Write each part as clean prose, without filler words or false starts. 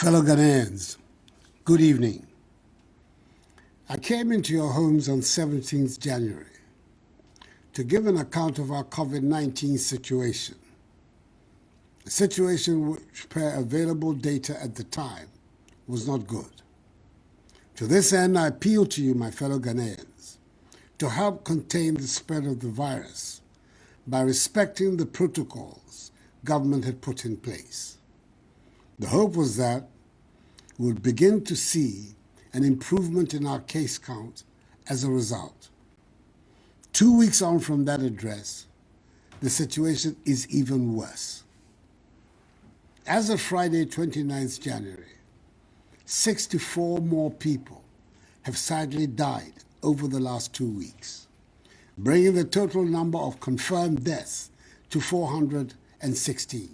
Fellow Ghanaians, good evening. I came into your homes on 17th January to give an account of our COVID-19 situation, a situation which, per available data at the time, was not good. To this end, I appeal to you, my fellow Ghanaians, to help contain the spread of the virus by respecting the protocols government had put in place. The hope was that we would begin to see an improvement in our case count as a result. 2 weeks on from that address, the situation is even worse. As of Friday, 29th January, 64 more people have sadly died over the last 2 weeks, bringing the total number of confirmed deaths to 416.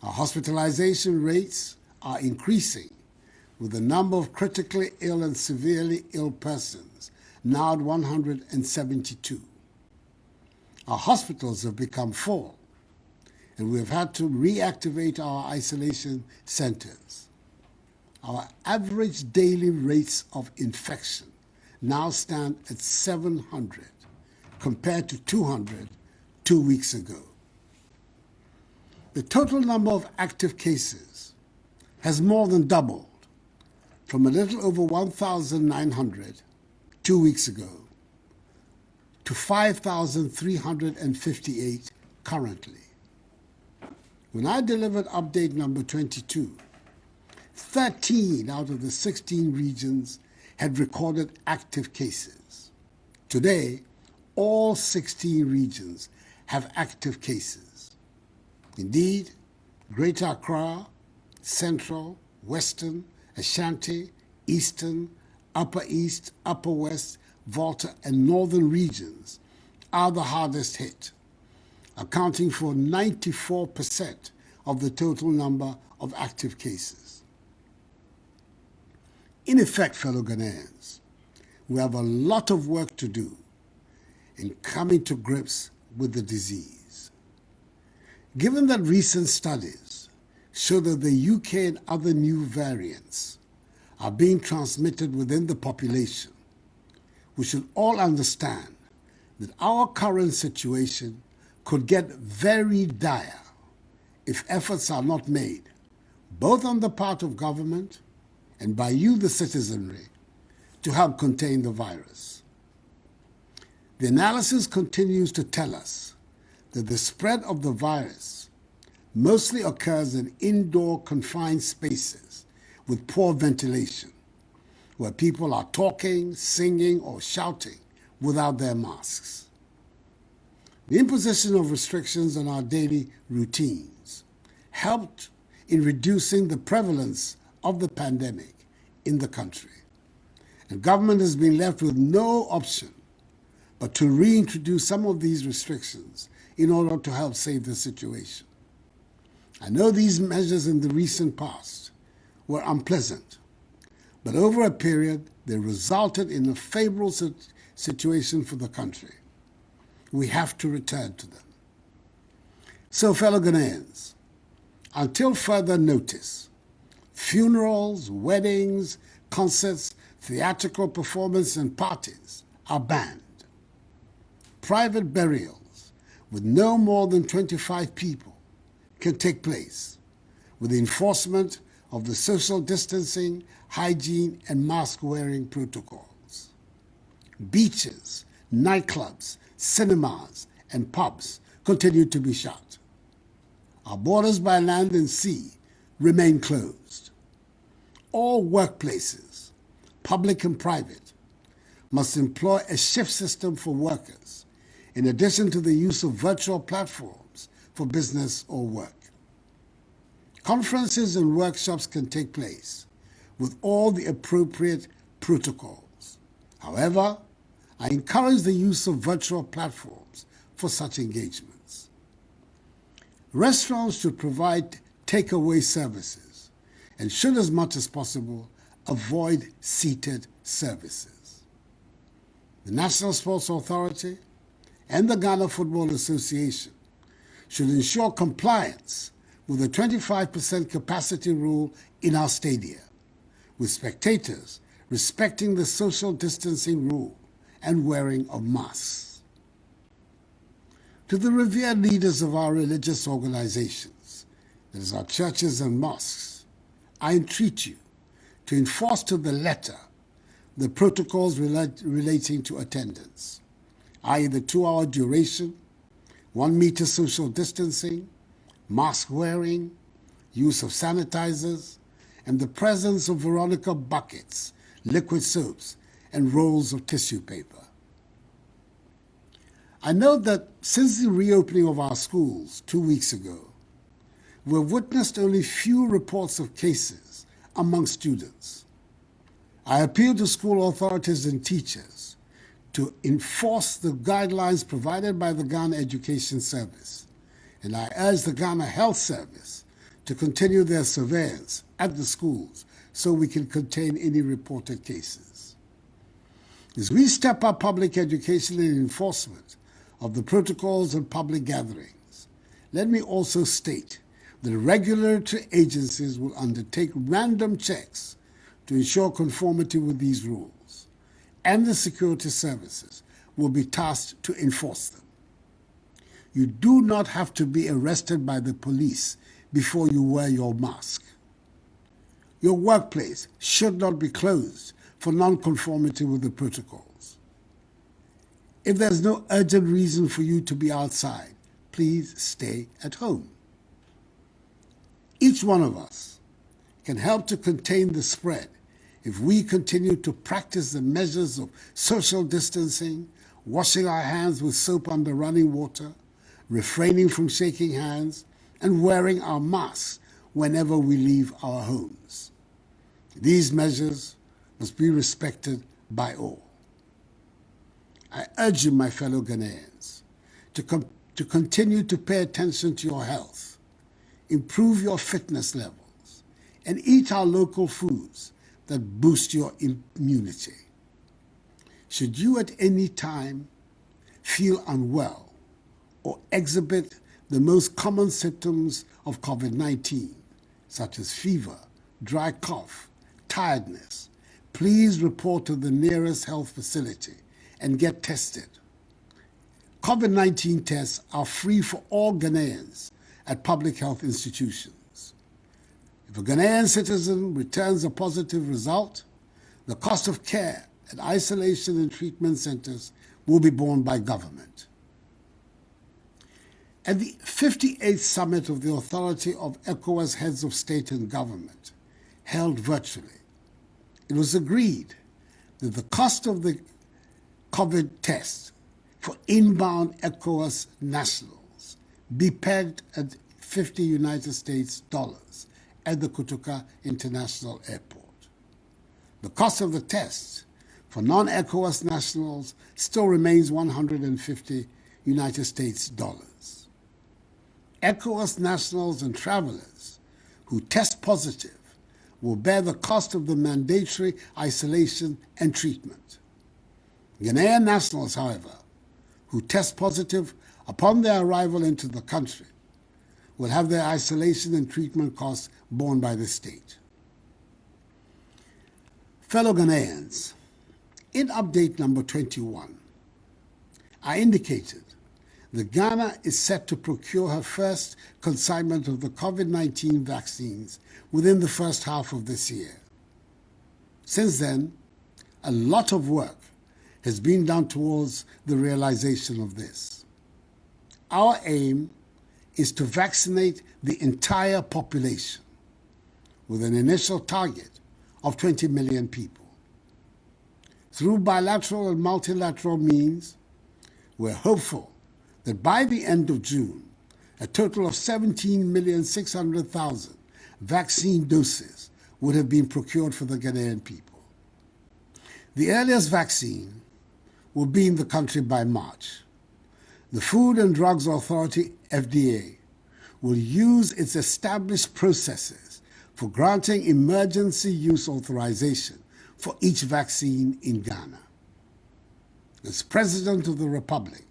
Our hospitalization rates are increasing, with the number of critically ill and severely ill persons now at 172. Our hospitals have become full, and we have had to reactivate our isolation centers. Our average daily rates of infection now stand at 700, compared to 200 2 weeks ago. The total number of active cases has more than doubled, from a little over 1,900 2 weeks ago to 5,358 currently. When I delivered update number 22, 13 out of the 16 regions had recorded active cases. Today, all 16 regions have active cases. Indeed, Greater Accra, Central, Western, Ashanti, Eastern, Upper East, Upper West, Volta, and Northern regions are the hardest hit, accounting for 94% of the total number of active cases. In effect, fellow Ghanaians, we have a lot of work to do in coming to grips with the disease. Given that recent studies show that the UK and other new variants are being transmitted within the population, we should all understand that our current situation could get very dire if efforts are not made, both on the part of government and by you, the citizenry, to help contain the virus. The analysis continues to tell us that the spread of the virus mostly occurs in indoor confined spaces with poor ventilation, where people are talking, singing, or shouting without their masks. The imposition of restrictions on our daily routines helped in reducing the prevalence of the pandemic in the country. And government has been left with no option but to reintroduce some of these restrictions in order to help save the situation. I know these measures in the recent past were unpleasant, but over a period they resulted in a favorable situation for the country. We have to return to them. So, fellow Ghanaians, until further notice, funerals, weddings, concerts, theatrical performances, and parties are banned. Private burials with no more than 25 people can take place, with the enforcement of the social distancing, hygiene, and mask-wearing protocols. Beaches, nightclubs, cinemas, and pubs continue to be shut. Our borders by land and sea remain closed. All workplaces, public and private, must employ a shift system for workers, in addition to the use of virtual platforms for business or work. Conferences and workshops can take place with all the appropriate protocols. However, I encourage the use of virtual platforms for such engagements. Restaurants should provide takeaway services and should, as much as possible, avoid seated services. The National Sports Authority and the Ghana Football Association should ensure compliance with a 25% capacity rule in our stadia, with spectators respecting the social distancing rule and wearing of masks. To the revered leaders of our religious organizations, that is our churches and mosques, I entreat you to enforce to the letter the protocols relating to attendance, i.e. the 2-hour duration, 1 meter social distancing, mask wearing, use of sanitizers, and the presence of Veronica buckets, liquid soaps, and rolls of tissue paper. I note that since the reopening of our schools 2 weeks ago, we have witnessed only few reports of cases among students. I appeal to school authorities and teachers to enforce the guidelines provided by the Ghana Education Service, and I urge the Ghana Health Service to continue their surveillance at the schools so we can contain any reported cases. As we step up public education and enforcement of the protocols and public gatherings, let me also state that regulatory agencies will undertake random checks to ensure conformity with these rules, and the security services will be tasked to enforce them. You do not have to be arrested by the police before you wear your mask. Your workplace should not be closed for non-conformity with the protocols. If there's no urgent reason for you to be outside, please stay at home. Each one of us can help to contain the spread if we continue to practice the measures of social distancing, washing our hands with soap under running water, refraining from shaking hands, and wearing our masks whenever we leave our homes. These measures must be respected by all. I urge you, my fellow Ghanaians, to continue to pay attention to your health, improve your fitness levels, and eat our local foods that boost your immunity. Should you at any time feel unwell or exhibit the most common symptoms of COVID-19, such as fever, dry cough, tiredness, please report to the nearest health facility and get tested. COVID-19 tests are free for all Ghanaians at public health institutions. If a Ghanaian citizen returns a positive result, the cost of care at isolation and treatment centers will be borne by government. At the 58th Summit of the Authority of ECOWAS Heads of State and Government, held virtually, it was agreed that the cost of the COVID test for inbound ECOWAS nationals be pegged at $50 United States at the Kotoka International Airport. The cost of the tests for non-ECOWAS nationals still remains $150 United States. ECOWAS nationals and travelers who test positive will bear the cost of the mandatory isolation and treatment. Ghanaian nationals, however, who test positive upon their arrival into the country will have their isolation and treatment costs borne by the state. Fellow Ghanaians, in update number 21, I indicated that Ghana is set to procure her first consignment of the COVID-19 vaccines within the first half of this year. Since then, a lot of work has been done towards the realization of this. Our aim is to vaccinate the entire population with an initial target of 20 million people. Through bilateral and multilateral means, we're hopeful that by the end of June, a total of 17,600,000 vaccine doses would have been procured for the Ghanaian people. The earliest vaccine will be in the country by March. The Food and Drugs Authority, FDA, will use its established processes for granting emergency use authorization for each vaccine in Ghana. As President of the Republic,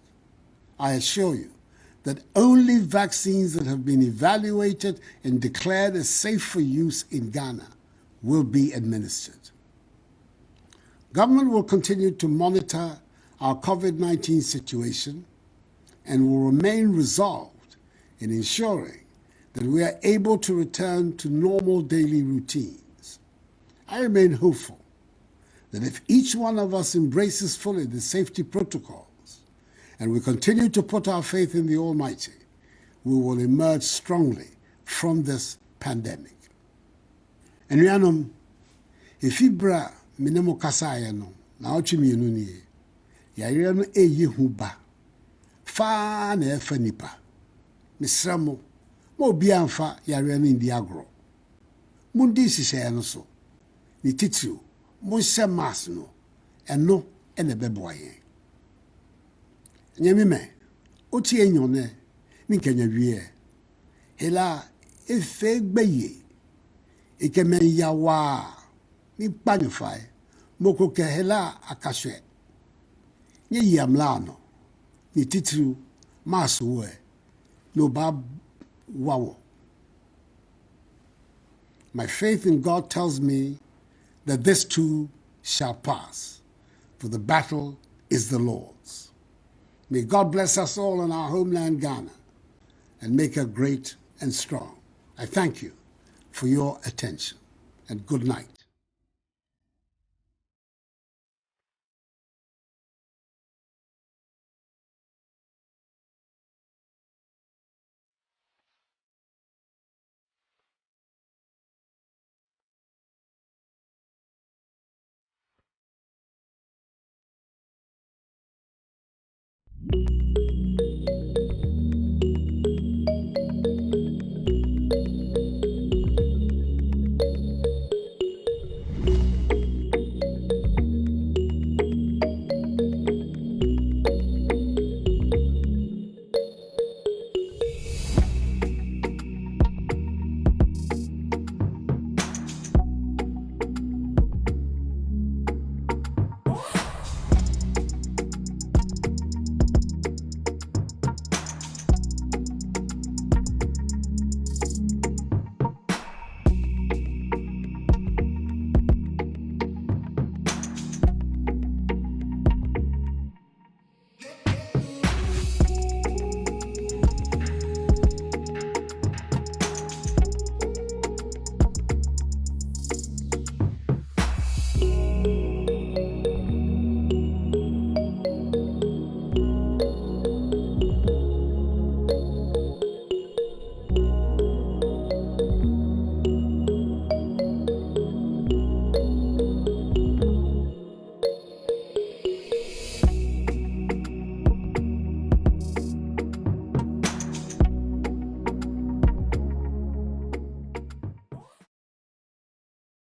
I assure you that only vaccines that have been evaluated and declared as safe for use in Ghana will be administered. Government will continue to monitor our COVID-19 situation and will remain resolved in ensuring that we are able to return to normal daily routines. I remain hopeful that if each one of us embraces fully the safety protocols and we continue to put our faith in the Almighty, we will emerge strongly from this pandemic. Enuanom, ifibra minemo kasaya no, na ochi mienu niye, yare no eyi hu ba, fa na efa nipa, misra mo obi amfa yare no indi agro. Mundi sise no so, ni titiri, mo se mas no, eno ene beboa yen. Nyemi me, oti enyone, mi kenya wiye, hela efe gbeye, ikeme yawa, mi panify, moko ke hela akashwe. Nye yamla no, ni titiri mas we, no bab wawo. My faith in God tells me that this too shall pass, for the battle is the Lord's. May God bless us all in our homeland, Ghana, and make her great and strong. I thank you for your attention, and good night.